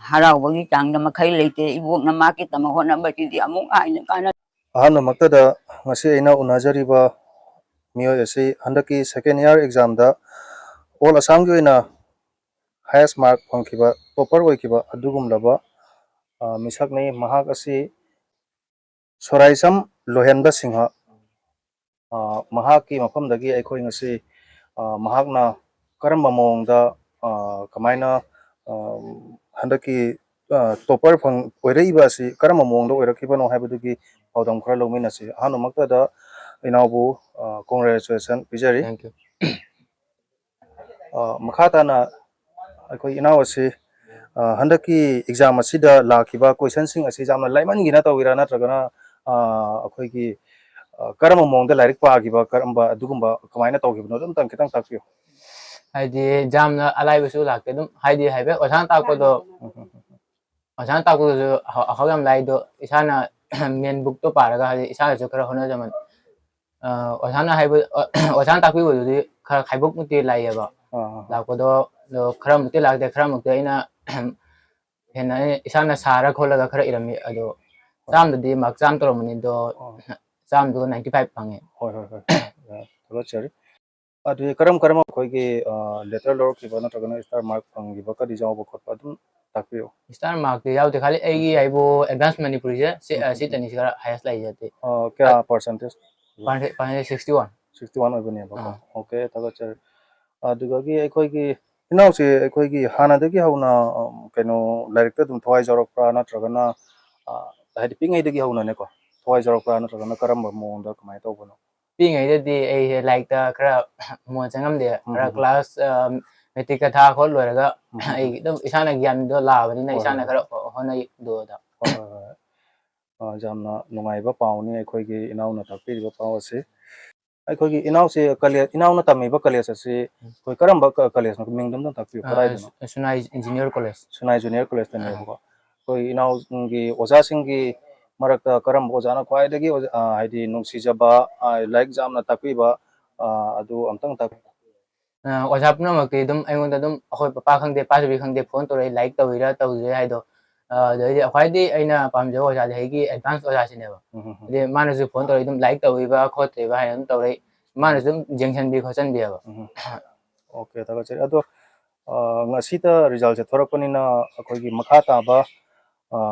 ꯍꯔꯥꯎꯕꯒꯤ ꯆꯥꯡꯗ ꯃꯈꯩ ꯂꯩꯇꯦ ꯏꯕꯣꯛꯅ ꯃꯥꯒꯤꯗꯃꯛ ꯍꯣꯠꯅꯕꯁꯤꯗꯤ ꯑꯃꯨꯛ ꯍꯥꯏꯅ ꯀꯥꯟꯅ ꯑꯍꯥꯟꯕꯃꯛꯇꯗ ꯉꯁꯤ ꯑꯩꯅ ꯎꯅꯖꯔꯤꯕ ꯃꯤꯑꯣꯏ ꯑꯁꯤ ꯍꯟꯗꯛꯀꯤ ꯁꯦꯀꯦꯟ ꯏꯌꯥꯔ ꯑꯦꯛꯖꯥꯝꯗ ꯑꯣꯜ ꯑꯁꯥꯝꯒꯤ ꯑꯣꯏꯅ ꯍꯥꯏꯌꯦꯁ ꯃꯥꯔꯛ ꯐꯪꯈꯤꯕ ꯇꯣꯄꯔ ꯑꯣꯏꯈꯤꯕ ꯑꯗꯨꯒꯨꯝꯂꯕ ꯃꯤꯁꯛꯅꯤ ꯃꯍꯥꯛ ꯑꯁꯤ ꯁꯣꯔꯥꯏꯁꯝ ꯂꯣꯍꯦꯟꯕ ꯁꯤꯡꯍ ꯃꯍꯥꯛꯀꯤ ꯃꯐꯝꯗꯒꯤ ꯑꯩꯈꯣꯏ ꯉꯁꯤ ꯃꯍꯥꯛꯅ ꯀꯔꯝꯕ ꯃꯑꯣꯡꯗ ꯀꯃꯥꯏꯅ ꯍꯟꯗꯛꯀꯤ ꯇꯣꯄꯔ ꯑꯣꯏꯔꯛꯏꯕ ꯑꯁꯤ ꯀꯔꯝꯕ ꯃꯑꯣꯡꯗ ꯑꯣꯏꯔꯛꯈꯤꯕꯅꯣ ꯍꯥꯏꯕꯗꯨꯒꯤ ꯄꯥꯎꯗꯝ ꯈꯔ ꯂꯧꯃꯤꯟꯅꯁꯤ ꯑꯍꯥꯟꯕꯃꯛꯇꯗ ꯏꯅꯥꯎꯕꯨ ꯀꯣꯡꯒ꯭ꯔꯦꯆꯨꯂꯦꯁꯟ ꯄꯤꯖꯔꯤ ꯃꯈꯥ ꯇꯥꯅ ꯑꯩꯈꯣꯏ ꯏꯅꯥꯎ ꯑꯁꯤ ꯍꯟꯗꯛꯀꯤ ꯑꯦꯛꯖꯥꯝ ꯑꯁꯤꯗ ꯂꯥꯛꯈꯤꯕ ꯀꯣꯏꯁꯟꯁꯤꯡ ꯑꯁꯤ ꯌꯥꯝꯅ ꯂꯥꯏꯃꯟꯒꯤꯅ ꯇꯧꯒꯤꯔꯥ ꯅꯠꯇ꯭ꯔꯒꯅ ꯑꯩꯈꯣꯏꯒꯤ ꯀꯔꯝꯕ ꯃꯑꯣꯡꯗ ꯂꯥꯏꯔꯤꯛ ꯄꯥꯈꯤꯕ ꯀꯔꯝꯕ ꯑꯗꯨꯒꯨꯝꯕ ꯀꯃꯥꯏꯅ ꯇꯧꯈꯤꯕꯅꯣ ꯑꯗꯨꯝꯇꯪ ꯈꯤꯇꯪ ꯇꯥꯛꯄꯤꯌꯨ ꯍꯥꯏꯗꯤ ꯌꯥꯝꯅ ꯑꯂꯥꯏꯕꯁꯨ ꯂꯥꯛꯇꯦ ꯑꯗꯨꯝ ꯍꯥꯏꯗꯤ ꯍꯥꯏꯐꯦꯠ ꯑꯣꯖꯥꯅ ꯇꯥꯛꯄꯗꯣ ꯑꯣꯖꯥꯅ ꯇꯥꯛꯄꯗꯨꯁꯨ ꯑꯐꯕ ꯌꯥꯝ ꯂꯥꯛꯏꯗꯣ ꯏꯁꯥꯅ ꯃꯦꯟ ꯕꯨꯛꯇꯣ ꯄꯥꯔꯒ ꯍꯥꯏꯗꯤ ꯏꯁꯥꯅꯁꯨ ꯈꯔ ꯍꯣꯠꯅꯖꯃꯟ ꯑꯣꯖꯥꯅ ꯍꯥꯏꯕ ꯑꯣꯖꯥꯅ ꯇꯥꯛꯄꯤꯕꯗꯨꯗꯤ ꯈꯔ ꯈꯥꯏꯕꯣꯛꯃꯨꯛꯇꯤ ꯂꯥꯛꯏꯑꯕ ꯂꯥꯛꯄꯗꯣ ꯈꯔꯃꯨꯛꯇꯤ ꯂꯥꯛꯇꯦ ꯈꯔꯃꯨꯛꯇꯤ ꯑꯩꯅ ꯍꯦꯟꯅ ꯏꯁꯥꯅ ꯁꯥꯔ ꯈꯣꯠꯂꯒ ꯈꯔ ꯏꯔꯝꯃꯤ ꯑꯗꯣ ꯆꯥꯝꯗꯗꯤ ꯃꯥꯔꯛ ꯆꯥꯝ ꯇꯧꯔꯝꯕꯅꯤ ꯑꯗꯣ ꯆꯥꯝꯗꯨꯒ 95 ꯐꯪꯉꯦ ꯍꯣꯏ ꯍꯣꯏ ꯍꯣꯏ ꯊꯥꯒꯠꯆꯔꯤ ꯑꯗꯨꯗꯤ ꯀꯔꯝꯕ ꯑꯩꯈꯣꯏꯒꯤ ꯂꯦꯇꯔ ꯂꯧꯔꯛꯈꯤꯕ ꯅꯠꯇ꯭ꯔꯒꯅ ꯁ꯭ꯇꯥꯔ ꯃꯥꯔꯛ ꯐꯪꯈꯤꯕ ꯀꯗꯤ ꯌꯥꯎꯕ ꯈꯣꯠꯄ ꯑꯗꯨꯝ ꯇꯥꯛꯄꯤꯌꯨ ꯁ꯭ꯇꯥꯔ ꯃꯥꯔꯛꯇꯤ ꯌꯥꯎꯗꯦ ꯈꯥली ꯑꯩꯒꯤ ꯍꯥꯏꯕꯨ ꯑꯦꯗꯚꯥꯟꯁ ꯃꯅꯤꯄꯨꯔꯤꯁꯦ ꯁꯤꯇꯅꯤ ꯈꯔ ꯍꯥꯏꯌꯦꯁ ꯂꯩꯖꯗꯦ ꯀꯌꯥ ꯄꯥꯔꯁꯦꯟꯇꯦꯖ ꯄꯥꯔꯁꯦꯟꯇꯦꯖ 61 ꯑꯣꯏꯕꯅꯦꯕꯀꯣ ꯑꯣꯀꯦ ꯊꯥꯒꯠꯆꯔꯤ ꯑꯗꯨꯗꯒꯤ ꯑꯩꯈꯣꯏꯒꯤ ꯏꯅꯥꯎꯁꯦ ꯑꯩꯈꯣꯏꯒꯤ ꯍꯥꯟꯅꯗꯒꯤ ꯍꯧꯅ ꯀꯩꯅꯣ ꯂꯥꯏꯔꯤꯛꯇ ꯑꯗꯨꯝ ꯊꯋꯥꯏ ꯌꯥꯎꯔꯛꯄ꯭ꯔꯥ ꯅꯠꯇ꯭ꯔꯒꯅ ꯍꯥꯏꯗꯤ ꯄꯤꯛꯉꯩꯗꯒꯤ ꯍꯧꯅꯅꯦꯀꯣ ꯊꯋꯥꯏ ꯌꯥꯎꯔꯛꯄ꯭ꯔꯥ ꯅꯠꯇ꯭ꯔꯒꯅ ꯀꯔꯝꯕ ꯃꯑꯣꯡꯗ ꯀꯃꯥꯏꯅ ꯇꯧꯕꯅꯣ ꯄꯤꯛꯉꯩꯗꯗꯤ ꯑꯩꯁꯦ ꯂꯥꯏꯔꯤꯛꯇ ꯈꯔ ꯃꯣꯟ ꯆꯪꯉꯝꯗꯦ ꯈꯔ ꯀ꯭ꯂꯥꯁ ꯃꯦꯇ꯭ꯔꯤꯛꯀ ꯊꯥ ꯈꯣꯠ ꯂꯣꯏꯔꯒ ꯑꯩ ꯑꯗꯨꯝ ꯏꯁꯥꯅ ꯒ꯭ꯌꯥꯟꯗꯣ ꯂꯥꯛꯑꯕꯅꯤꯅ ꯏꯁꯥꯅ ꯈꯔ ꯍꯣꯠꯅꯩ ꯑꯗꯨꯗ ꯍꯣꯏ ꯍꯣꯏ ꯍꯣꯏ ꯌꯥꯝꯅ ꯅꯨꯡꯉꯥꯏꯕ ꯄꯥꯎꯅꯤ ꯑꯩꯈꯣꯏꯒꯤ ꯏꯅꯥꯎꯅ ꯇꯥꯛꯄꯤꯔꯤꯕ ꯄꯥꯎ ꯑꯁꯤ ꯑꯩꯈꯣꯏꯒꯤ ꯏꯅꯥꯎꯁꯦ ꯏꯅꯥꯎꯅ ꯇꯝꯃꯤꯕ ꯀꯣꯂꯦꯖ ꯑꯁꯤ ꯑꯩꯈꯣꯏ ꯀꯔꯝꯕ ꯀꯣꯂꯦꯖꯅꯣ ꯃꯤꯡꯗꯨꯝꯇꯪ ꯇꯥꯛꯄꯤꯌꯨ ꯀꯗꯥꯏꯗꯅꯣ ꯁꯨꯅꯥꯏ ꯏꯟꯖꯤꯅꯤꯌꯔ ꯀꯣꯂꯦꯖ ꯁꯨꯅꯥꯏ ꯖꯨꯅꯤꯌꯔ ꯀꯣꯂꯦꯖꯇꯅꯦꯕꯀꯣ ꯑꯩꯈꯣꯏ ꯏꯅꯥꯎꯒꯤ ꯑꯣꯖꯥꯁꯤꯡꯒꯤ ꯃꯔꯛꯇ ꯀꯔꯝꯕ ꯑꯣꯖꯥꯅ ꯈ꯭ꯋꯥꯏꯗꯒꯤ ꯍꯥꯏꯗꯤ ꯅꯨꯡꯁꯤꯖꯕ ꯂꯥꯏꯔꯤꯛ ꯌꯥꯝꯅ ꯇꯥꯛꯄꯤꯕ ꯑꯗꯨ ꯑꯝꯇꯪ ꯇꯥꯛꯄꯤꯌꯨ ꯑꯣꯖꯥ ꯄꯨꯝꯅꯃꯛꯇꯤ ꯑꯗꯨꯝ ꯑꯩꯉꯣꯟꯗ ꯑꯗꯨꯝ ꯑꯩꯈꯣꯏ ꯄꯄꯥ ꯈꯪꯗꯦ ꯄꯥꯖꯕꯤ ꯈꯪꯗꯦ ꯐꯣꯟ ꯇꯧꯔꯛꯏ ꯂꯥꯏꯔꯤꯛ ꯇꯧꯔꯤꯔꯥ ꯇꯧꯗ꯭ꯔꯤꯔꯥ ꯍꯥꯏꯗꯣ ꯑꯗꯩꯗꯤ ꯈ꯭ꯋꯥꯏꯗꯒꯤ ꯑꯩꯅ ꯄꯥꯝꯖꯕ ꯑꯣꯖꯥꯗꯤ ꯑꯩꯒꯤ ꯑꯦꯗꯚꯥꯟꯁ ꯑꯣꯖꯥꯁꯤꯅꯦꯕ ꯑꯗꯩ ꯃꯥꯅꯁꯨ ꯐꯣꯟ ꯇꯧꯔꯛꯏ ꯑꯗꯨꯝ ꯂꯥꯏꯔꯤꯛ ꯇꯧꯔꯤꯕ ꯈꯣꯠꯇ꯭ꯔꯤꯕ ꯍꯥꯏꯅ ꯑꯗꯨꯝ ꯇꯧꯔꯛꯏ ꯃꯥꯅꯁꯨ ꯑꯗꯨꯝ ꯌꯦꯡꯁꯤꯟꯕꯤ ꯈꯣꯠꯆꯟꯕꯤꯑꯕ ꯑꯣꯀꯦ ꯊꯥꯒꯠꯆꯔꯤ ꯑꯗꯣ ꯉꯁꯤꯗ ꯔꯤꯖꯜꯁꯦ ꯊꯣꯔꯛꯄꯅꯤꯅ ꯑꯩꯈꯣꯏꯒꯤ ꯃꯈꯥ ꯇꯥꯕ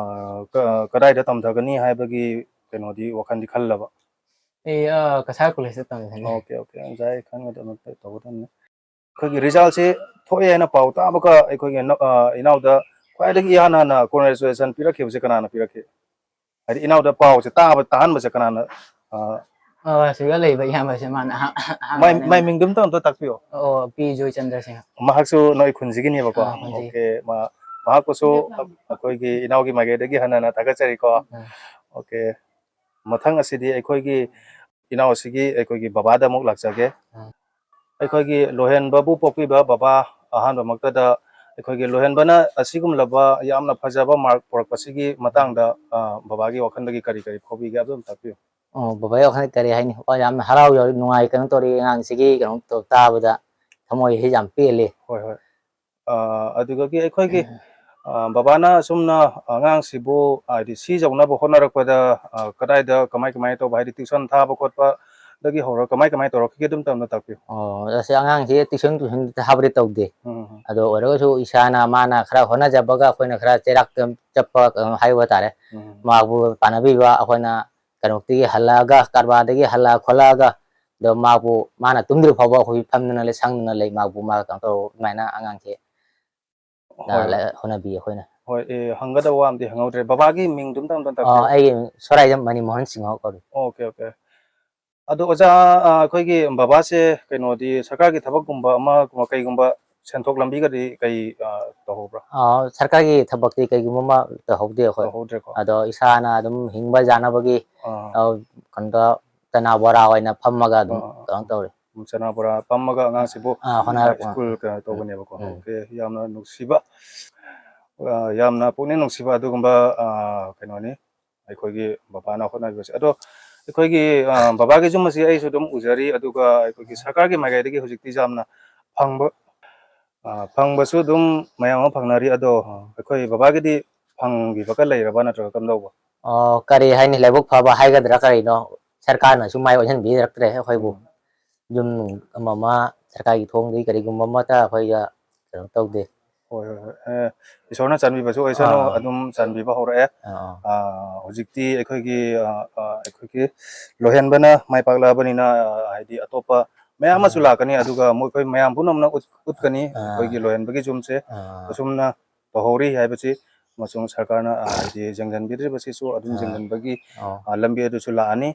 ꯀꯗꯥꯏꯗ ꯇꯝꯊꯒꯅꯤ ꯍꯥꯏꯕꯒꯤ ꯀꯩꯅꯣꯗꯤ ꯋꯥꯈꯜꯗꯤ ꯈꯜꯂꯕ ꯑꯩ ꯀꯁꯥꯔ ꯀꯣꯂꯦꯖꯇ ꯇꯝꯒꯅꯤ ꯑꯣꯀꯦ ꯑꯣꯀꯦ ꯉꯁꯥꯏ ꯈꯟꯒꯗꯕ ꯇꯧꯒꯗꯕꯅꯤ ꯑꯩꯈꯣꯏꯒꯤ ꯔꯤꯖꯜꯁꯦ ꯊꯣꯛꯑꯦ ꯍꯥꯏꯅ ꯄꯥꯎ ꯇꯥꯕꯒ ꯑꯩꯈꯣꯏꯒꯤ ꯏꯅꯥꯎꯗ ꯈ꯭ꯋꯥꯏꯗꯒꯤ ꯏꯍꯥꯟ ꯍꯥꯟꯅ ꯀꯣꯡꯒ꯭ꯔꯦꯆꯨꯂꯦꯁꯟ ꯄꯤꯔꯛꯈꯤꯕꯁꯦ ꯀꯅꯥꯅ ꯄꯤꯔꯛꯈꯤ ꯍꯥꯏꯗꯤ ꯏꯅꯥꯎꯗ ꯄꯥꯎꯁꯦ ꯇꯥꯍꯟꯕꯁꯦ ꯀꯅꯥꯅ ꯁꯤꯒ ꯂꯩꯕ ꯏꯌꯥꯝꯕꯁꯦ ꯃꯥꯅ ꯃꯥꯏ ꯃꯤꯡꯗꯨꯝꯇ ꯑꯝꯇ ꯇꯥꯛꯄꯤꯌꯣ ꯑꯣ ꯄꯤ ꯖꯣꯏꯆꯟꯗ꯭ꯔ ꯁꯤꯡꯍ ꯃꯍꯥꯛꯁꯨ ꯅꯣꯏ ꯈꯨꯟꯁꯤꯒꯤꯅꯦꯕꯀꯣ ꯈꯣꯟꯖꯩ ꯑꯣꯀꯦ ꯃꯍꯥꯛꯄꯨꯁꯨ ꯑꯩꯈꯣꯏꯒꯤ ꯏꯅꯥꯎꯒꯤ ꯃꯥꯏꯀꯩꯗꯒꯤ ꯍꯟꯅ ꯊꯥꯒꯠꯆꯔꯤꯀꯣ ꯑꯣꯀꯦ ꯃꯊꯪ ꯑꯁꯤꯗꯤ ꯑꯩꯈꯣꯏꯒꯤ ꯏꯅꯥꯎ ꯑꯁꯤꯒꯤ ꯑꯩꯈꯣꯏꯒꯤ ꯕꯕꯥꯗ ꯑꯃꯨꯛ ꯂꯥꯛꯆꯒꯦ ꯑꯩꯈꯣꯏꯒꯤ ꯂꯣꯍꯦꯟꯕꯕꯨ ꯄꯣꯛꯄꯤꯕ ꯕꯕꯥ ꯑꯍꯥꯟꯕꯃꯛꯇꯗ ꯑꯩꯈꯣꯏꯒꯤ ꯂꯣꯍꯦꯟꯕꯅ ꯑꯁꯤꯒꯨꯝꯂꯕ ꯌꯥꯝꯅ ꯐꯖꯕ ꯃꯥꯔꯛ ꯄꯨꯔꯛꯄꯁꯤꯒꯤ ꯃꯇꯥꯡꯗ ꯕꯕꯥꯒꯤ ꯋꯥꯈꯜꯗꯒꯤ ꯀꯔꯤ ꯀꯔꯤ ꯐꯥꯎꯕꯤꯒꯦ ꯑꯗꯨꯝ ꯇꯥꯛꯄꯤꯌꯨ ꯕꯕꯥꯒꯤ ꯋꯥꯈꯜ ꯀꯔꯤ ꯍꯥꯏꯅꯤ ꯌꯥꯝꯅ ꯍꯔꯥꯎ ꯌꯥꯎꯔꯤ ꯅꯨꯡꯉꯥꯏ ꯀꯩꯅꯣ ꯇꯧꯔꯤ ꯑꯉꯥꯡꯁꯤꯒꯤ ꯀꯩꯅꯣ ꯇꯥꯕꯗ ꯊꯃꯣꯏꯁꯤ ꯌꯥꯝ ꯄꯦꯜꯂꯤ ꯍꯣꯏ ꯍꯣꯏ ꯑꯗꯨꯗꯒꯤ ꯑꯩꯈꯣꯏꯒꯤ ꯕꯕꯥꯅ ꯑꯁꯨꯝꯅ ꯑꯉꯥꯡꯁꯤꯕꯨ ꯍꯥꯏꯗꯤ ꯁꯤꯖꯧꯅꯕ ꯍꯣꯠꯅꯔꯛꯄꯗ ꯀꯗꯥꯏꯗ ꯀꯃꯥꯏ ꯇꯧꯕ ꯍꯥꯏꯗꯤ ꯇ꯭ꯌꯨꯁꯟ ꯊꯥꯕ ꯈꯣꯠꯄ ꯗꯒꯤ ꯍꯧꯔꯒ ꯀꯃꯥꯏ ꯇꯧꯔꯛꯈꯤꯒꯦ ꯑꯗꯨꯝ ꯇꯝꯅ ꯇꯥꯛꯄꯤꯌꯨ ꯑꯁꯤ ꯑꯉꯥꯡꯁꯤ ꯇ꯭ꯌꯨꯁꯟ ꯊꯥꯕꯗꯤ ꯇꯧꯗꯦ ꯑꯗꯣ ꯑꯣꯏꯔꯒꯁꯨ ꯏꯁꯥꯅ ꯃꯥꯅ ꯈꯔ ꯍꯣꯠꯅꯖꯕꯒ ꯑꯩꯈꯣꯏꯅ ꯈꯔ ꯆꯩꯔꯥꯛ ꯆꯠꯄ ꯍꯥꯏꯕ ꯇꯥꯔꯦ ꯃꯥꯕꯨ ꯇꯥꯟꯅꯕꯤꯕ ꯑꯩꯈꯣꯏꯅ ꯀꯩꯅꯣꯗꯒꯤ ꯍꯜꯂꯛꯑꯒ ꯀꯔꯕꯥꯔꯗꯒꯤ ꯍꯜꯂꯛꯑ ꯈꯣꯠꯂꯛꯑꯒ ꯑꯗꯣ ꯃꯥꯕꯨ ꯃꯥꯅ ꯇꯨꯝꯗ꯭ꯔꯤ ꯐꯥꯎꯕ ꯑꯩꯈꯣꯏ ꯐꯝꯗꯅ ꯂꯩ ꯁꯪꯗꯅ ꯂꯩ ꯃꯥꯕꯨ ꯃꯥ ꯀꯩꯅꯣ ꯇꯧꯔ ꯑꯗꯨꯃꯥꯏꯅ ꯑꯉꯥꯡꯁꯦ ꯍꯣꯠꯅꯕꯤ ꯑꯩꯈꯣꯏꯅ ꯍꯣꯏ ꯍꯪꯒꯗꯕ ꯋꯥ ꯑꯝꯗꯤ ꯍꯪꯍꯧꯗ꯭ꯔꯦ ꯕꯕꯥꯒꯤ ꯃꯤꯡꯗꯨꯝꯇ ꯑꯝꯇ ꯇꯥꯛꯄꯤꯌꯨ ꯑꯩꯒꯤ ꯁꯣꯔꯥꯏꯖꯝ ꯃꯅꯤꯃꯣꯍꯟ ꯁꯤꯡꯍ ꯀꯧꯏ ꯑꯣꯀꯦ ꯑꯣꯀꯦ ꯑꯗꯣ ꯑꯣꯖꯥ ꯑꯩꯈꯣꯏꯒꯤ ꯕꯕꯥꯁꯦ ꯀꯩꯅꯣꯗꯤ ꯁꯔꯀꯥꯔꯒꯤ ꯊꯕꯛꯀꯨꯝꯕ ꯑꯃꯒꯨꯝꯕ ꯀꯩꯒꯨꯝꯕ ꯁꯦꯟꯊꯣꯛ ꯂꯝꯕꯤꯒꯗꯤ ꯀꯩ ꯇꯧꯍꯧꯕ꯭ꯔꯥ ꯁꯔꯀꯥꯔꯒꯤ ꯊꯕꯛꯇꯤ ꯀꯩꯒꯨꯝꯕ ꯑꯃ ꯇꯧꯍꯧꯗꯦ ꯑꯩꯈꯣꯏ ꯇꯧꯍꯧꯗ꯭ꯔꯦꯀꯣ ꯑꯗꯣ ꯏꯁꯥꯅ ꯑꯗꯨꯝ ꯍꯤꯡꯕ ꯌꯥꯅꯕꯒꯤ ꯀꯩꯅꯣꯗ ꯆꯅꯥ ꯕꯣꯔꯥ ꯑꯣꯏꯅ ꯐꯝꯃꯒ ꯑꯗꯨꯝ ꯀꯩꯅꯣ ꯇꯧꯔꯤ ꯆꯅꯥ ꯕꯣꯔꯥ ꯐꯝꯃꯒ ꯑꯉꯥꯡꯁꯤꯕꯨ ꯍꯣꯠꯅꯔꯛꯄ ꯁ꯭ꯀꯨꯜ ꯀꯩꯅꯣ ꯇꯧꯕꯅꯦꯕꯀꯣ ꯑꯣꯀꯦ ꯌꯥꯝꯅ ꯅꯨꯡꯁꯤꯕ ꯌꯥꯝꯅ ꯄꯨꯛꯅꯤꯡ ꯅꯨꯡꯁꯤꯕ ꯑꯗꯨꯒꯨꯝꯕ ꯀꯩꯅꯣꯅꯤ ꯑꯩꯈꯣꯏꯒꯤ ꯕꯕꯥꯅ ꯍꯣꯠꯅꯔꯤꯕꯁꯦ ꯑꯗꯣ ꯑꯩꯈꯣꯏꯒꯤ ꯕꯕꯥꯒꯤ ꯌꯨꯝ ꯑꯁꯤ ꯑꯩꯁꯨ ꯑꯗꯨꯝ ꯎꯖꯔꯤ ꯑꯗꯨꯒ ꯑꯩꯈꯣꯏꯒꯤ ꯁꯔꯀꯥꯔꯒꯤ ꯃꯥꯏꯀꯩꯗꯒꯤ ꯍꯧꯖꯤꯛꯇꯤ ꯌꯥꯝꯅ ꯐꯪꯕ ꯐꯪꯕꯁꯨ ꯑꯗꯨꯝ ꯃꯌꯥꯝ ꯑꯃ ꯐꯪꯅꯔꯤ ꯑꯗꯣ ꯑꯩꯈꯣꯏ ꯕꯕꯥꯒꯤꯗꯤ ꯐꯪꯈꯤꯕꯒ ꯂꯩꯔꯕ ꯅꯠꯇ꯭ꯔꯒ ꯀꯝꯗꯧꯕ? ꯀꯔꯤ ꯍꯥꯏꯅꯤ ꯂꯥꯏꯕꯛ ꯐꯕ ꯍꯥꯏꯒꯗ꯭ꯔꯥ ꯀꯔꯤꯅꯣ ꯁꯔꯀꯥꯔꯅꯁꯨ ꯃꯥꯏ ꯑꯣꯟꯁꯤꯟꯕꯤꯔꯛꯇ꯭ꯔꯦ ꯑꯩꯈꯣꯏꯕꯨ ꯌꯨꯝ ꯑꯃ ꯁꯔꯀꯥꯔꯒꯤ ꯊꯣꯡꯗꯒꯤ ꯀꯔꯤꯒꯨꯝꯕ ꯑꯃꯠꯇ ꯑꯩꯈꯣꯏꯒ ꯀꯩꯅꯣ ꯇꯧꯗꯦ. ꯍꯣꯏ ꯍꯣꯏ ꯍꯣꯏ ꯏꯁꯣꯔꯅ ꯆꯥꯟꯕꯤꯕꯁꯨ ꯑꯣꯏꯁꯅꯨ ꯑꯗꯨꯝ ꯆꯥꯟꯕꯤꯕ ꯍꯧꯔꯛꯑꯦ. ꯍꯧꯖꯤꯛꯇꯤ ꯑꯩꯈꯣꯏꯒꯤ ꯂꯣꯏꯍꯟꯕꯅ ꯃꯥꯏ ꯄꯥꯛꯂꯛꯑꯕꯅꯤꯅ ꯍꯥꯏꯗꯤ ꯑꯇꯣꯞꯄ ꯃꯌꯥꯝ ꯑꯃꯁꯨ ꯂꯥꯛꯀꯅꯤ ꯑꯗꯨꯒ ꯑꯩꯈꯣꯏ ꯃꯌꯥꯝ ꯄꯨꯝꯅꯃꯛꯅ ꯎꯠꯀꯅꯤ ꯑꯩꯈꯣꯏꯒꯤ ꯂꯣꯏꯍꯟꯕꯒꯤ ꯖꯨꯝꯁꯦ ꯑꯁꯨꯝꯅ ꯇꯧꯍꯧꯔꯤ ꯍꯥꯏꯕꯁꯤ ꯑꯃꯁꯨꯡ ꯁꯔꯀꯥꯔꯅ ꯍꯥꯏꯗꯤ ꯌꯦꯡꯁꯤꯟꯕꯤꯗ꯭ꯔꯤꯕꯁꯤꯁꯨ ꯑꯗꯨꯝ ꯌꯦꯡꯁꯤꯟꯕꯒꯤ ꯂꯝꯕꯤ ꯑꯗꯨꯁꯨ ꯂꯥꯛꯑꯅꯤ.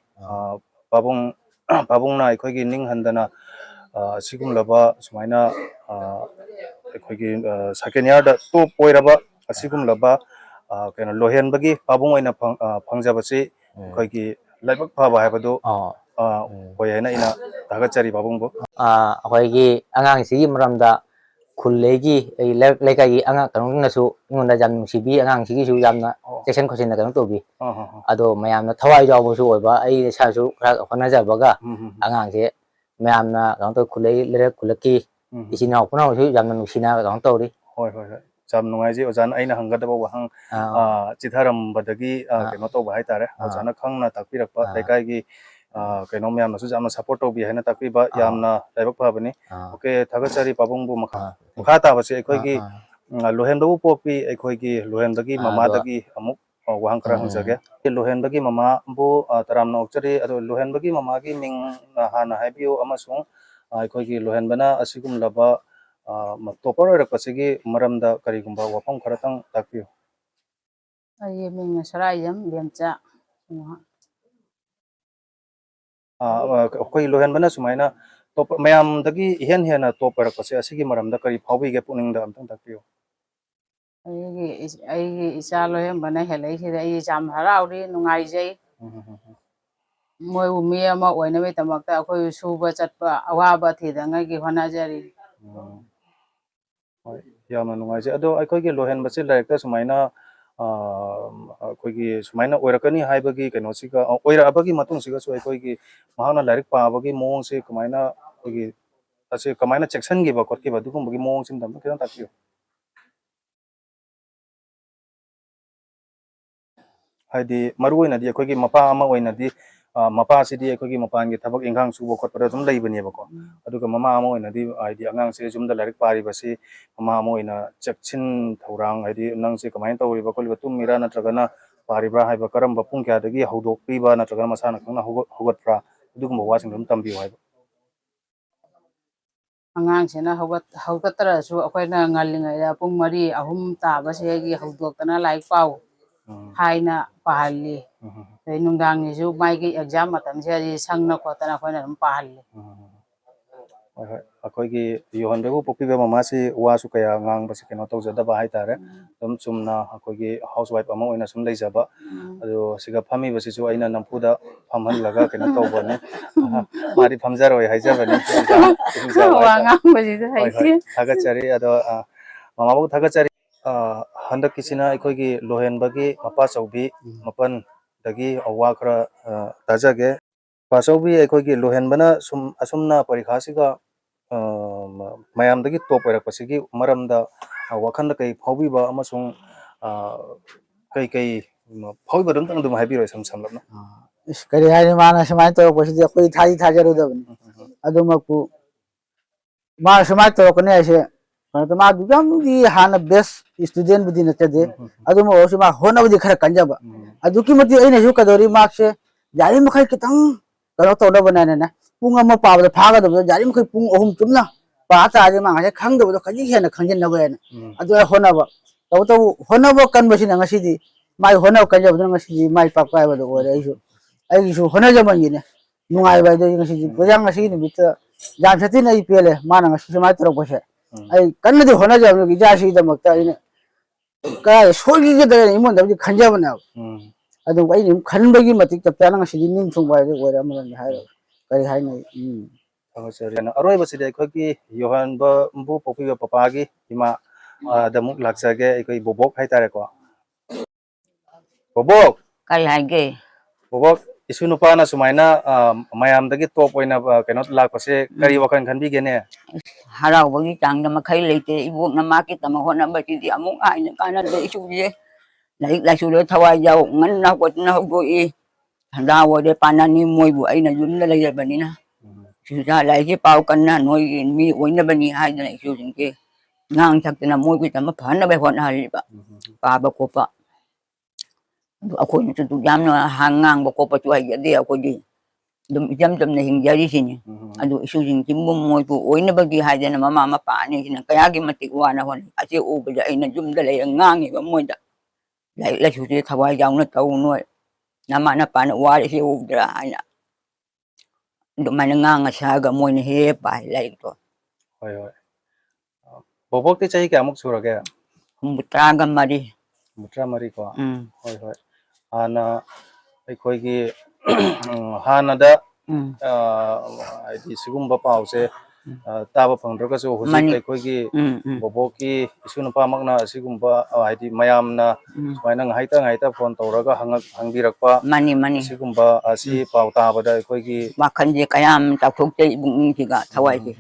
ꯄꯥꯕꯨꯡꯅ ꯑꯩꯈꯣꯏꯒꯤ ꯅꯤꯡꯍꯟꯗꯅ ꯑꯁꯤꯒꯨꯝꯂꯕ ꯁꯨꯃꯥꯏꯅ ꯑꯩꯈꯣꯏꯒꯤ ꯁꯦꯀꯦꯟ ꯏꯌꯥꯔꯗ ꯇꯣꯞ ꯑꯣꯏꯔꯕ ꯑꯁꯤꯒꯨꯝꯂꯕ ꯀꯩꯅꯣ ꯂꯣꯏꯍꯟꯕꯒꯤ ꯄꯥꯕꯨꯡ ꯑꯣꯏꯅ ꯐꯪꯖꯕꯁꯤ ꯑꯩꯈꯣꯏꯒꯤ ꯂꯥꯏꯕꯛ ꯐꯕ ꯍꯥꯏꯕꯗꯨ ꯑꯣꯏ ꯍꯥꯏꯅ ꯑꯩꯅ ꯊꯥꯒꯠꯆꯔꯤ ꯄꯥꯕꯨꯡꯕꯨ. ꯑꯩꯈꯣꯏꯒꯤ ꯑꯉꯥꯡꯁꯤꯒꯤ ꯃꯔꯝꯗ ꯈꯨꯜꯂꯩꯒꯤ ꯂꯩꯀꯥꯏꯒꯤ ꯑꯉꯥꯡ ꯀꯩꯅꯣꯅꯁꯨ ꯑꯩꯉꯣꯟꯗ ꯌꯥꯝ ꯅꯨꯡꯁꯤꯕꯤ ꯑꯉꯥꯡꯁꯤꯒꯤꯁꯨ ꯌꯥꯝꯅ ꯆꯦꯛꯁꯤꯟ ꯈꯣꯠꯁꯤꯟꯅ ꯀꯩꯅꯣ ꯇꯧꯕꯤ. ꯑꯗꯣ ꯃꯌꯥꯝꯅ ꯊꯋꯥꯏ ꯌꯥꯎꯕꯁꯨ ꯑꯣꯏꯕ ꯑꯩ ꯏꯁꯥꯁꯨ ꯈꯔ ꯍꯣꯠꯅꯖꯕꯒ ꯑꯉꯥꯡꯁꯦ ꯃꯌꯥꯝꯅ ꯀꯩꯅꯣ ꯇꯧ ꯂꯩꯔꯛ ꯈꯨꯜꯂꯛꯀꯤ ꯏꯆꯤꯟ ꯏꯅꯥꯎ ꯄꯨꯝꯅꯃꯛꯁꯨ ꯌꯥꯝꯅ ꯅꯨꯡꯁꯤꯅ ꯀꯩꯅꯣ ꯇꯧꯔꯤ. ꯍꯣꯏ ꯍꯣꯏ ꯍꯣꯏ ꯌꯥꯝ ꯅꯨꯡꯉꯥꯏꯖꯩ ꯑꯣꯖꯥꯅ ꯑꯩꯅ ꯍꯪꯒꯗꯕ ꯋꯥꯍꯪ ꯆꯤꯊꯔꯝꯕꯗꯒꯤ ꯀꯩꯅꯣ ꯇꯧꯕ ꯍꯥꯏꯇꯥꯔꯦ. ꯑꯣꯖꯥꯅ ꯈꯪꯅ ꯇꯥꯛꯄꯤꯔꯛꯄ ꯂꯩꯀꯥꯏꯒꯤ ꯀꯩꯅꯣ ꯃꯌꯥꯝꯅꯁꯨ ꯌꯥꯝꯅ ꯁꯞꯄꯣꯔꯠ ꯇꯧꯕꯤ ꯍꯥꯏꯅ ꯇꯥꯛꯄꯤꯕ ꯌꯥꯝꯅ ꯂꯥꯏꯕꯛ ꯐꯕꯅꯤ. ꯑꯣꯀꯦ ꯊꯥꯒꯠꯆꯔꯤ ꯄꯥꯕꯨꯡꯕꯨ. ꯃꯈꯥ ꯇꯥꯕꯁꯤ ꯑꯩꯈꯣꯏꯒꯤ ꯂꯣꯏꯍꯟꯕꯕꯨ ꯄꯣꯛꯄꯤ ꯑꯩꯈꯣꯏꯒꯤ ꯂꯣꯏꯍꯟꯕꯒꯤ ꯃꯃꯥꯗꯒꯤ ꯑꯃꯨꯛ ꯋꯥꯍꯪ ꯈꯔ ꯍꯪꯖꯒꯦ. ꯂꯣꯏꯍꯟꯕꯒꯤ ꯃꯃꯥꯕꯨ ꯇꯔꯥꯝꯅ ꯑꯣꯛꯆꯔꯤ. ꯑꯗꯣ ꯂꯣꯏꯍꯟꯕꯒꯤ ꯃꯃꯥꯒꯤ ꯃꯤꯡ ꯍꯥꯟꯅ ꯍꯥꯏꯕꯤꯌꯨ ꯑꯃꯁꯨꯡ ꯑꯩꯈꯣꯏꯒꯤ ꯂꯣꯏꯍꯟꯕꯅ ꯑꯁꯤꯒꯨꯝꯂꯕ ꯇꯣꯄꯔ ꯑꯣꯏꯔꯛꯄꯁꯤꯒꯤ ꯃꯔꯝꯗ ꯀꯔꯤꯒꯨꯝꯕ ꯋꯥꯐꯝ ꯈꯔꯇꯪ ꯇꯥꯛꯄꯤꯌꯨ. ꯑꯩꯒꯤ ꯃꯤꯡꯅ ꯁꯔꯥꯏꯖꯝ ꯕꯦꯝꯆꯥ. ꯑꯩꯈꯣꯏ ꯂꯣꯏꯍꯟꯕꯅ ꯁꯨꯃꯥꯏꯅ ꯃꯌꯥꯝꯗꯒꯤ ꯏꯍꯦꯟ ꯍꯦꯟꯅ ꯇꯣꯞ ꯑꯣꯏꯔꯛꯄꯁꯦ ꯑꯁꯤꯒꯤ ꯃꯔꯝꯗ ꯀꯔꯤ ꯐꯥꯎꯕꯤꯒꯦ ꯄꯨꯛꯅꯤꯡꯗ ꯑꯝꯇꯪ ꯇꯥꯛꯄꯤꯌꯨ. ꯑꯩꯒꯤ ꯏꯆꯥ ꯂꯣꯏꯍꯟꯕꯅ ꯍꯦꯜꯂꯛꯏꯁꯤꯗ ꯑꯩ ꯌꯥꯝ ꯍꯔꯥꯎꯔꯤ, ꯅꯨꯡꯉꯥꯏꯖꯩ. ꯃꯣꯏꯕꯨ ꯃꯤ ꯑꯃ ꯑꯣꯏꯅꯕꯒꯤꯗꯃꯛꯇ ꯑꯩꯈꯣꯏ ꯁꯨꯕ ꯆꯠꯄ ꯑꯋꯥꯕ ꯊꯤꯗꯉꯩꯒꯤ ꯍꯣꯠꯅꯖꯔꯤ. ꯍꯣꯏ ꯌꯥꯝꯅ ꯅꯨꯡꯉꯥꯏꯖꯩ. ꯑꯗꯣ ꯑꯩꯈꯣꯏꯒꯤ ꯂꯣꯏꯍꯟꯕꯁꯤ ꯂꯥꯏꯔꯤꯛꯇ ꯁꯨꯃꯥꯏꯅ ꯑꯩꯈꯣꯏꯒꯤ ꯁꯨꯃꯥꯏꯅ ꯑꯣꯏꯔꯛꯀꯅꯤ ꯍꯥꯏꯕꯒꯤ ꯀꯩꯅꯣꯁꯤꯒ ꯑꯣꯏꯔꯛꯑꯕꯒꯤ ꯃꯇꯨꯡꯁꯤꯒꯁꯨ ꯑꯩꯈꯣꯏꯒꯤ ꯃꯍꯥꯛꯅ ꯂꯥꯏꯔꯤꯛ ꯄꯥꯕꯒꯤ ꯃꯑꯣꯡꯁꯤ ꯀꯃꯥꯏꯅ ꯑꯩꯈꯣꯏꯒꯤ ꯑꯁꯤ ꯀꯃꯥꯏꯅ ꯆꯦꯛꯁꯤꯟꯈꯤꯕ ꯈꯣꯠꯈꯤꯕ ꯑꯗꯨꯒꯨꯝꯕꯒꯤ ꯃꯑꯣꯡꯁꯤꯡꯗ ꯑꯃꯨꯛ ꯈꯤꯇꯪ ꯇꯥꯛꯄꯤꯌꯨ. ꯍꯥꯏꯗꯤ ꯃꯔꯨꯑꯣꯏꯅꯗꯤ ꯑꯩꯈꯣꯏꯒꯤ ꯃꯄꯥ ꯑꯃ ꯑꯣꯏꯅꯗꯤ ꯃꯄꯥꯁꯤꯗꯤ ꯑꯩꯈꯣꯏꯒꯤ ꯃꯄꯥꯟꯒꯤ ꯊꯕꯛ ꯏꯪꯈꯥꯡ ꯁꯨꯕ ꯈꯣꯠꯄꯗ ꯑꯗꯨꯝ ꯂꯩꯕꯅꯦꯕꯀꯣ. ꯑꯗꯨꯒ ꯃꯃꯥ ꯑꯃ ꯑꯣꯏꯅꯗꯤ ꯍꯥꯏꯗꯤ ꯑꯉꯥꯡꯁꯦ ꯌꯨꯝꯗ ꯂꯥꯏꯔꯤꯛ ꯄꯥꯔꯤꯕꯁꯤ ꯃꯃꯥ ꯑꯃ ꯑꯣꯏꯅ ꯆꯦꯛꯁꯤꯟ ꯊꯧꯔꯥꯡ ꯍꯥꯏꯗꯤ ꯅꯪꯁꯦ ꯀꯃꯥꯏꯅ ꯇꯧꯔꯤꯕ ꯈꯣꯠꯂꯤꯕ ꯇꯨꯝꯃꯤꯔꯥ ꯅꯠꯇ꯭ꯔꯒꯅ ꯄꯥꯔꯤꯕ꯭ꯔꯥ ꯍꯥꯏꯕ ꯀꯔꯝꯕ ꯄꯨꯡ ꯀꯌꯥꯗꯒꯤ ꯍꯧꯗꯣꯛꯄꯤꯕ ꯅꯠꯇ꯭ꯔꯒꯅ ꯃꯁꯥꯅ ꯈꯪꯅ ꯍꯧꯒꯠꯄ꯭ꯔꯥ ꯑꯗꯨꯒꯨꯝꯕ ꯋꯥꯁꯤꯡꯗꯣ ꯑꯗꯨꯝ ꯇꯝꯕꯤꯌꯨ ꯍꯥꯏꯕ. ꯑꯉꯥꯡꯁꯤꯅ ꯍꯧꯒꯠꯇ꯭ꯔꯁꯨ ꯑꯩꯈꯣꯏꯅ ꯉꯜꯂꯤꯉꯩꯗ ꯄꯨꯡ 4, 3 ꯇꯥꯕꯁꯤꯗꯒꯤ ꯍꯧꯗꯣꯛꯇꯅ ꯂꯥꯏꯔꯤꯛ ꯄꯥꯎ ꯍꯥꯏꯅ ꯄꯥꯍꯜꯂꯤ. ꯑꯗꯩ ꯅꯨꯡꯗꯥꯡꯒꯤꯁꯨ ꯃꯥꯒꯤ ꯑꯦꯛꯖꯥꯝ ꯃꯇꯝꯁꯤꯗꯗꯤ ꯁꯪꯅ ꯈꯣꯠꯇꯅ ꯑꯩꯈꯣꯏꯅ ꯑꯗꯨꯝ ꯄꯥꯍꯜꯂꯤ. ꯍꯣꯏ ꯍꯣꯏ ꯑꯩꯈꯣꯏꯒꯤ ꯌꯣꯍꯟꯕꯕꯨ ꯄꯣꯛꯄꯤꯕ ꯃꯃꯥꯁꯤ ꯋꯥꯁꯨ ꯀꯌꯥ ꯉꯥꯡꯕꯁꯤ ꯀꯩꯅꯣ ꯇꯧꯖꯗꯕ ꯍꯥꯏꯇꯥꯔꯦ. ꯑꯗꯨꯝ ꯆꯨꯝꯅ ꯑꯩꯈꯣꯏꯒꯤ ꯍꯥꯎꯁ ꯋꯥꯏꯐ ꯑꯃ ꯑꯣꯏꯅ ꯁꯨꯝ ꯂꯩꯖꯕ. ꯑꯗꯣ ꯁꯤꯒ ꯐꯝꯃꯤꯕꯁꯤꯁꯨ ꯑꯩꯅ ꯅꯝꯐꯨꯗ ꯐꯝꯍꯜꯂꯒ ꯀꯩꯅꯣ ꯇꯧꯕꯅꯤ. ꯃꯥꯗꯤ ꯐꯝꯖꯔꯣꯏ ꯍꯥꯏꯖꯕꯅꯤ. ꯋꯥ ꯉꯥꯡꯕꯁꯤꯁꯨ ꯍꯣꯏ ꯍꯣꯏ ꯍꯩꯇꯦ. ꯊꯥꯒꯠꯆꯔꯤ. ꯑꯗꯣ ꯃꯃꯥꯕꯨ ꯊꯥꯒꯠꯆꯔꯤ. ꯍꯟꯗꯛꯀꯤꯁꯤꯅ ꯑꯩꯈꯣꯏꯒꯤ ꯂꯣꯏꯍꯟꯕꯒꯤ ꯃꯄꯥꯆꯧꯕꯤ ꯃꯄꯟꯗꯒꯤ ꯋꯥ ꯈꯔ ꯇꯥꯖꯒꯦ. ꯃꯄꯥꯆꯧꯕꯤ ꯑꯩꯈꯣꯏꯒꯤ ꯂꯣꯏꯍꯟꯕꯅ ꯑꯁꯨꯝꯅ ꯄꯔꯤꯈꯥꯁꯤꯒ ꯃꯌꯥꯝꯗꯒꯤ ꯇꯣꯞ ꯑꯣꯏꯔꯛꯄꯁꯤꯒꯤ ꯃꯔꯝꯗ ꯋꯥꯈꯜꯗ ꯀꯩ ꯐꯥꯎꯕꯤꯕ ꯑꯃꯁꯨꯡ ꯀꯩ ꯐꯥꯎꯕꯤꯕ ꯑꯗꯨꯝ ꯍꯥꯏꯕꯤꯔꯣ ꯏꯁꯝ ꯁꯝꯂꯞꯅ. ꯀꯔꯤ ꯍꯥꯏꯅꯤ ꯃꯥꯅ ꯁꯨꯃꯥꯏꯅ ꯇꯧꯔꯛꯄꯁꯤꯗꯤ ꯑꯩꯈꯣꯏ ꯊꯥꯖꯔꯨꯗꯕꯅꯤ. ꯑꯗꯨꯃꯛꯄꯨ ꯃꯥꯅ ꯁꯨꯃꯥꯏꯅ ꯇꯧꯔꯛꯀꯅꯤ ꯍꯥꯏꯁꯦ ꯃꯥꯗꯨ ꯌꯥꯝꯗꯤ ꯍꯥꯟꯅ ꯕꯦꯁ ꯏꯁꯇꯨꯗꯦꯟꯕꯨꯗꯤ ꯅꯠꯆꯗꯦ. ꯑꯗꯨꯝ ꯑꯣꯏꯔꯁꯨ ꯃꯥ ꯍꯣꯠꯅꯕꯗꯤ ꯈꯔ ꯀꯟꯖꯕ. ꯑꯗꯨꯛꯀꯤ ꯃꯇꯤꯛ ꯑꯩꯅꯁꯨ ꯀꯩꯗꯧꯔꯤ ꯃꯥꯛꯁꯦ ꯌꯥꯔꯤꯃꯈꯩ ꯈꯤꯇꯪ ꯀꯩꯅꯣ ꯇꯧꯅꯕꯅꯦꯅ ꯄꯨꯡ ꯑꯃ ꯄꯥꯕꯗ ꯐꯥꯒꯗꯕꯗꯣ ꯌꯥꯔꯤꯃꯈꯩ ꯄꯨꯡ 3 ꯆꯨꯝꯅ ꯄꯥ ꯇꯥꯔꯗꯤ ꯃꯥ ꯉꯁꯥꯏ ꯈꯪꯗꯕꯗꯣ ꯈꯖꯤꯛ ꯍꯦꯟꯅ ꯈꯪꯖꯤꯟꯅꯕ ꯍꯥꯏꯅ ꯑꯗꯨ ꯍꯣꯠꯅꯕ ꯇꯧꯕꯇꯕꯨ ꯍꯣꯠꯅꯕ ꯀꯟꯕꯁꯤꯅ ꯉꯁꯤꯗꯤ ꯃꯥꯏ ꯍꯣꯠꯅꯕ ꯀꯟꯖꯕꯗꯨꯅꯉꯁꯤꯗꯤ ꯃꯥꯏ ꯄꯥꯛꯄ ꯍꯥꯏꯕꯗꯣ ꯑꯣꯏꯔꯦ. ꯑꯩꯒꯤꯁꯨ ꯍꯣꯠꯅꯖꯃꯟꯒꯤꯅꯦ ꯅꯨꯡꯉꯥꯏꯕ ꯍꯥꯏꯗꯣ ꯉꯁꯤꯗꯤ ꯄ꯭ꯔꯣꯖꯥ ꯉꯁꯤꯒꯤ ꯅꯨꯃꯤꯠꯇ ꯌꯥꯝ ꯁꯥꯊꯤꯅ ꯑꯩ ꯄꯦꯜꯂꯦ ꯃꯥꯅ ꯉꯁꯤ ꯁꯨꯃꯥꯏꯅ ꯇꯧꯔꯛꯄꯁꯦ. ꯑꯩ ꯀꯟꯅꯗꯤ ꯍꯣꯠꯅꯖꯕꯅꯤ ꯏꯆꯥꯁꯤꯒꯤꯗꯃꯛꯇ ꯑꯩꯅ ꯀꯗꯥꯏ ꯁꯣꯏꯈꯤꯒꯗ꯭ꯔꯥ ꯏꯃꯨꯡꯗꯕꯨꯗꯤ ꯈꯟꯖꯕꯅꯦꯕ. ꯑꯗꯨꯕꯨ ꯑꯩꯅ ꯈꯟꯕꯒꯤ ꯃꯇꯤꯛ ꯆꯞ ꯆꯥꯅ ꯉꯁꯤꯗꯤ ꯅꯤꯡ ꯊꯨꯡꯕ ꯍꯥꯏꯕꯗꯨ ꯑꯣꯏꯔꯦ. ꯑꯃꯔꯣꯝꯗ ꯍꯥꯏꯔꯒ ꯀꯔꯤ ꯍꯥꯏꯅꯤ. ꯑꯔꯣꯏꯕꯁꯤꯗꯤ ꯑꯩꯈꯣꯏꯒꯤ ꯌꯣꯍꯟꯕꯕꯨ ꯄꯣꯛꯄꯤꯕ ꯄꯄꯥꯒꯤ ꯏꯃꯥꯗ ꯑꯃꯨꯛ ꯂꯥꯛꯆꯒꯦ. ꯑꯩꯈꯣꯏ ꯕꯣꯕꯣꯛ ꯍꯥꯏꯇꯥꯔꯦꯀꯣ. ꯕꯣꯕꯣꯛ ꯀꯔꯤ ꯍꯥꯏꯒꯦ? ꯕꯣꯕꯣꯛ isu nupana sumaina mayamdagi top oina keno lakpase kari wakan khanbigene ꯍꯔꯥꯎꯕꯒꯤ ꯆꯥꯡꯗ ꯃꯈꯩ ꯂꯩꯇꯦ ꯏꯕꯣꯛꯅ ꯃꯥꯒꯤꯗꯃꯛ ꯍꯣꯠꯅꯕꯁꯤꯗꯤ ꯑꯃꯨꯛ ꯍꯥꯏꯅ ꯀꯥꯟꯅꯗꯦ ꯏꯁꯨꯁꯦ ꯂꯥꯏꯔꯤꯛ ꯂꯥꯏꯁꯨꯗ ꯊꯋꯥꯏ ꯌꯥꯎ ꯉꯟꯅ ꯍꯧꯒꯠꯇꯨꯅ ꯍꯧꯗꯣꯛꯏ ꯁꯟꯗꯥ ꯑꯣꯏꯔꯦ ꯄꯥꯟꯅꯅꯤ ꯃꯣꯏꯕꯨ ꯑꯩꯅ ꯌꯨꯝꯗ ꯂꯩꯔꯕꯅꯤꯅ ꯏꯁꯨꯁꯥ ꯂꯥꯏꯔꯤꯛꯁꯦ ꯄꯥꯎ ꯀꯟꯅ ꯅꯣꯏꯒꯤ ꯃꯤ ꯑꯣꯏꯅꯕꯅꯤ ꯍꯥꯏꯗꯅ ꯏꯁꯨꯁꯤꯡꯁꯦ ꯉꯥꯡ ꯁꯛꯇꯅ ꯃꯣꯏꯒꯤꯗꯃꯛ ꯐꯅꯕ ꯍꯣꯠꯅꯍꯜꯂꯤꯕ ꯄꯥꯕ ꯈꯣꯠꯄ ꯑꯗꯨ ꯑꯩꯈꯣꯏꯅꯁꯨ ꯑꯗꯨꯛ ꯌꯥꯝꯅ ꯉꯥꯡꯕ ꯈꯣꯠꯄꯁꯨ ꯍꯩꯖꯗꯦ ꯑꯩꯈꯣꯏꯗꯤ ꯑꯗꯨꯝ ꯏꯆꯝ ꯆꯝꯅ ꯍꯤꯡꯖꯔꯤꯁꯤꯅꯤ ꯑꯗꯨ ꯏꯁꯨꯁꯤꯡꯁꯤꯕꯨ ꯃꯣꯏꯕꯨ ꯑꯣꯏꯅꯕꯒꯤ ꯍꯥꯏꯗꯅ ꯃꯃꯥ ꯃꯄꯥ ꯑꯅꯤꯁꯤꯅ ꯀꯌꯥꯒꯤ ꯃꯇꯤꯛ ꯋꯥꯅ ꯍꯣꯠꯅꯩ ꯑꯁꯤ ꯎꯕꯗ ꯑꯩꯅ ꯌꯨꯝꯗ ꯂꯩꯔ ꯉꯥꯡꯉꯤꯕ ꯃꯣꯏꯗ ꯂꯥꯏꯔꯤꯛ ꯂꯥꯏꯁꯨꯁꯦ ꯊꯋꯥꯏ ꯌꯥꯎꯅ ꯇꯧ ꯅꯣꯏ ꯅꯃꯥ ꯅꯄꯥꯅ ꯋꯥꯔꯤꯁꯤ ꯎꯗ꯭ꯔꯥ ꯍꯥꯏꯅ ꯑꯗꯨꯃꯥꯏꯅ ꯉꯥꯡꯉ ꯁꯥꯔꯒ ꯃꯣꯏꯅ ꯍꯦꯛ ꯄꯥꯏ ꯂꯥꯏꯔꯤꯛꯇꯣ hoi hoi bobok ti chahi kya muk surage 83 mutra mari ko hoi hoi hana ꯑꯩꯈꯣꯏꯒꯤ ꯍꯥꯟꯅꯗ ꯍꯥꯏꯗꯤ ꯁꯤꯒꯨꯝꯕ ꯄꯥꯎꯁꯦ ꯇꯥꯕ ꯐꯪꯗ꯭ꯔꯒꯁꯨ ꯍꯧꯖꯤꯛ ꯃꯅꯤ ꯑꯩꯈꯣꯏꯒꯤ ꯕꯣꯕꯣꯛꯀꯤ ꯏꯁꯨ ꯅꯨꯄꯥꯃꯛꯅ ꯑꯁꯤꯒꯨꯝꯕ ꯍꯥꯏꯗꯤ ꯃꯌꯥꯝꯅ ꯁꯨꯃꯥꯏꯅ ꯉꯥꯏꯍꯥꯛꯇ ꯐꯣꯟ ꯇꯧꯔꯒ ꯍꯪꯕꯤꯔꯛꯄ ꯃꯅꯤ ꯃꯅꯤ ꯑꯁꯤꯒꯨꯝꯕ ꯑꯁꯤ ꯄꯥꯎ ꯇꯥꯕꯗ ꯑꯩꯈꯣꯏꯒꯤ ꯋꯥꯈꯜꯁꯦ ꯀꯌꯥꯝ ꯆꯥꯎꯊꯣꯛꯆꯩ ꯏꯕꯨꯡꯁꯤꯒ ꯊꯋꯥꯏꯁꯦ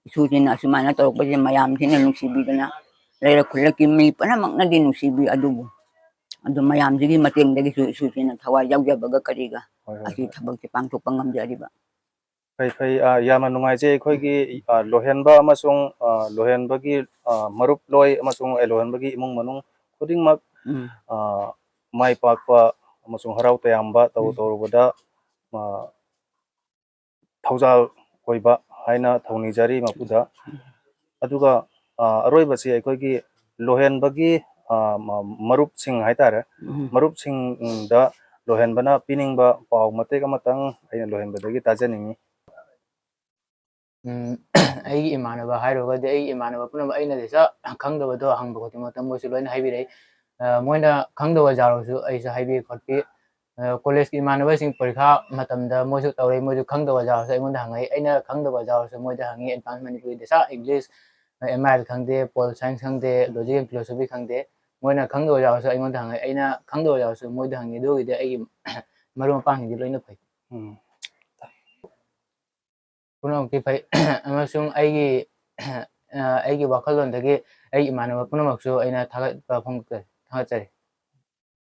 ꯏꯁꯨꯁꯤꯅ ꯑꯁꯨꯃꯥꯏꯅ ꯇꯧꯔꯛꯄꯁꯦ ꯃꯌꯥꯝꯁꯤꯅ ꯅꯨꯡꯁꯤꯕꯤꯗꯅ ꯂꯩꯔꯛ ꯈꯨꯜꯂꯛꯀꯤ ꯃꯤ ꯄꯨꯝꯅꯃꯛꯅꯗꯤ ꯅꯨꯡꯁꯤꯕꯤ ꯑꯗꯨꯕꯨ ꯑꯗꯨ ꯃꯌꯥꯝꯁꯤꯒꯤ ꯃꯇꯦꯡꯗꯒꯤꯁꯨ ꯏꯁꯨꯁꯤꯅ ꯊꯋꯥꯏ ꯌꯥꯎꯖꯕꯒ ꯀꯔꯤꯒ ꯑꯁꯤ ꯊꯕꯛꯁꯦ ꯄꯥꯡꯊꯣꯛꯄ ꯉꯝꯖꯔꯤꯕ ꯐꯩ ꯐꯩ ꯌꯥꯝꯅ ꯅꯨꯡꯉꯥꯏꯖꯩ ꯑꯩꯈꯣꯏꯒꯤ ꯂꯣꯏꯍꯟꯕ ꯑꯃꯁꯨꯡ ꯂꯣꯏꯍꯟꯕꯒꯤ ꯃꯔꯨꯞ ꯂꯣꯏ ꯑꯃꯁꯨꯡ ꯂꯣꯏꯍꯟꯕꯒꯤ ꯏꯃꯨꯡ ꯃꯅꯨꯡ ꯈꯨꯗꯤꯡꯃꯛ ꯃꯥꯏ ꯄꯥꯛꯄ ꯑꯃꯁꯨꯡ ꯍꯔꯥꯎ ꯇꯌꯥꯝꯕ ꯇꯧꯔꯨꯕꯗ ꯊꯧꯖꯥꯜ ꯑꯣꯏꯕ ꯍꯥꯏꯅ ꯊꯧꯅꯤꯖꯔꯤ ꯃꯄꯨꯗ ꯑꯗꯨꯒ ꯑꯔꯣꯏꯕꯁꯤ ꯑꯩꯈꯣꯏꯒꯤ ꯂꯣꯏꯍꯟꯕꯒꯤ ꯃꯔꯨꯞꯁꯤꯡ ꯍꯥꯏꯇꯥꯔꯦ ꯃꯔꯨꯞꯁꯤꯡꯗ ꯂꯣꯏꯍꯟꯕꯅ ꯄꯤꯅꯤꯡꯕ ꯄꯥꯎ ꯃꯇꯦꯛ ꯑꯃꯇꯪ ꯑꯩꯅ ꯂꯣꯏꯍꯟꯕꯗꯒꯤ ꯇꯥꯖꯅꯤꯡꯉꯤ ꯑꯩꯒꯤ ꯏꯃꯥꯟꯅꯕ ꯍꯥꯏꯔꯨꯔꯒꯗꯤ ꯑꯩꯒꯤ ꯏꯃꯥꯟꯅꯕ ꯄꯨꯝꯅꯃꯛ ꯑꯩꯅꯗꯤ ꯆꯞ ꯈꯪꯗꯕꯗꯣ ꯍꯪꯕ ꯈꯨꯗꯤꯡꯃꯛꯇ ꯃꯣꯏꯁꯨ ꯂꯣꯏꯅ ꯍꯥꯏꯕꯤꯔꯛꯏ ꯃꯣꯏꯅ ꯈꯪꯗꯕ ꯌꯥꯎꯔꯁꯨ ꯑꯩꯁꯨ ꯍꯥꯏꯕꯤ ꯈꯣꯠꯄꯤ ꯀꯣꯂꯦꯖꯀꯤ ꯏꯃꯥꯟꯅꯕꯁꯤꯡ ꯄꯔꯤꯈꯥ ꯃꯇꯝꯗ ꯃꯣꯏꯁꯨ ꯇꯧꯔꯛꯏ ꯃꯣꯏꯁꯨ ꯈꯪꯗꯕ ꯌꯥꯎꯔꯁꯨ ꯑꯩꯉꯣꯟꯗ ꯍꯪꯉꯛꯏ ꯑꯩꯅ ꯈꯪꯗꯕ ꯌꯥꯎꯔꯁꯨ ꯃꯣꯏꯗ ꯍꯪꯉꯤ ꯑꯦꯗꯚꯥꯟꯁ ꯃꯅꯤꯄꯨꯔꯤ ꯗꯁꯥ ꯏꯪꯂꯤꯁ ꯑꯦꯝ ꯑꯥꯏ ꯑꯦꯜ ꯈꯪꯗꯦ ꯄꯣꯜ ꯁꯥꯏꯟꯁ ꯈꯪꯗꯦ ꯂꯣꯖꯤꯛ ꯑꯦꯟ ꯐꯤꯂꯣꯁꯣꯐꯤ ꯈꯪꯗꯦ ꯃꯣꯏꯅ ꯈꯪꯗꯕ ꯌꯥꯎꯔꯁꯨ ꯑꯩꯉꯣꯟꯗ ꯍꯪꯉꯛꯏ ꯑꯩꯅ ꯈꯪꯗꯕ ꯌꯥꯎꯔꯁꯨ ꯃꯣꯏꯗ ꯍꯪꯉꯤ ꯑꯗꯨꯒꯤꯗꯤ ꯑꯩꯒꯤ ꯃꯔꯨꯞ ꯃꯄꯥꯡꯁꯤꯡꯗꯤ ꯂꯣꯏꯅ ꯐꯩ ꯄꯨꯝꯅꯃꯛꯇꯤ ꯐꯩ ꯑꯃꯁꯨꯡ ꯑꯩꯒꯤ ꯋꯥꯈꯜꯂꯣꯟꯗꯒꯤ ꯑꯩꯒꯤ ꯏꯃꯥꯟꯅꯕ ꯄꯨꯝꯅꯃꯛꯁꯨ ꯑꯩꯅ ꯊꯥꯒꯠꯆꯔꯤ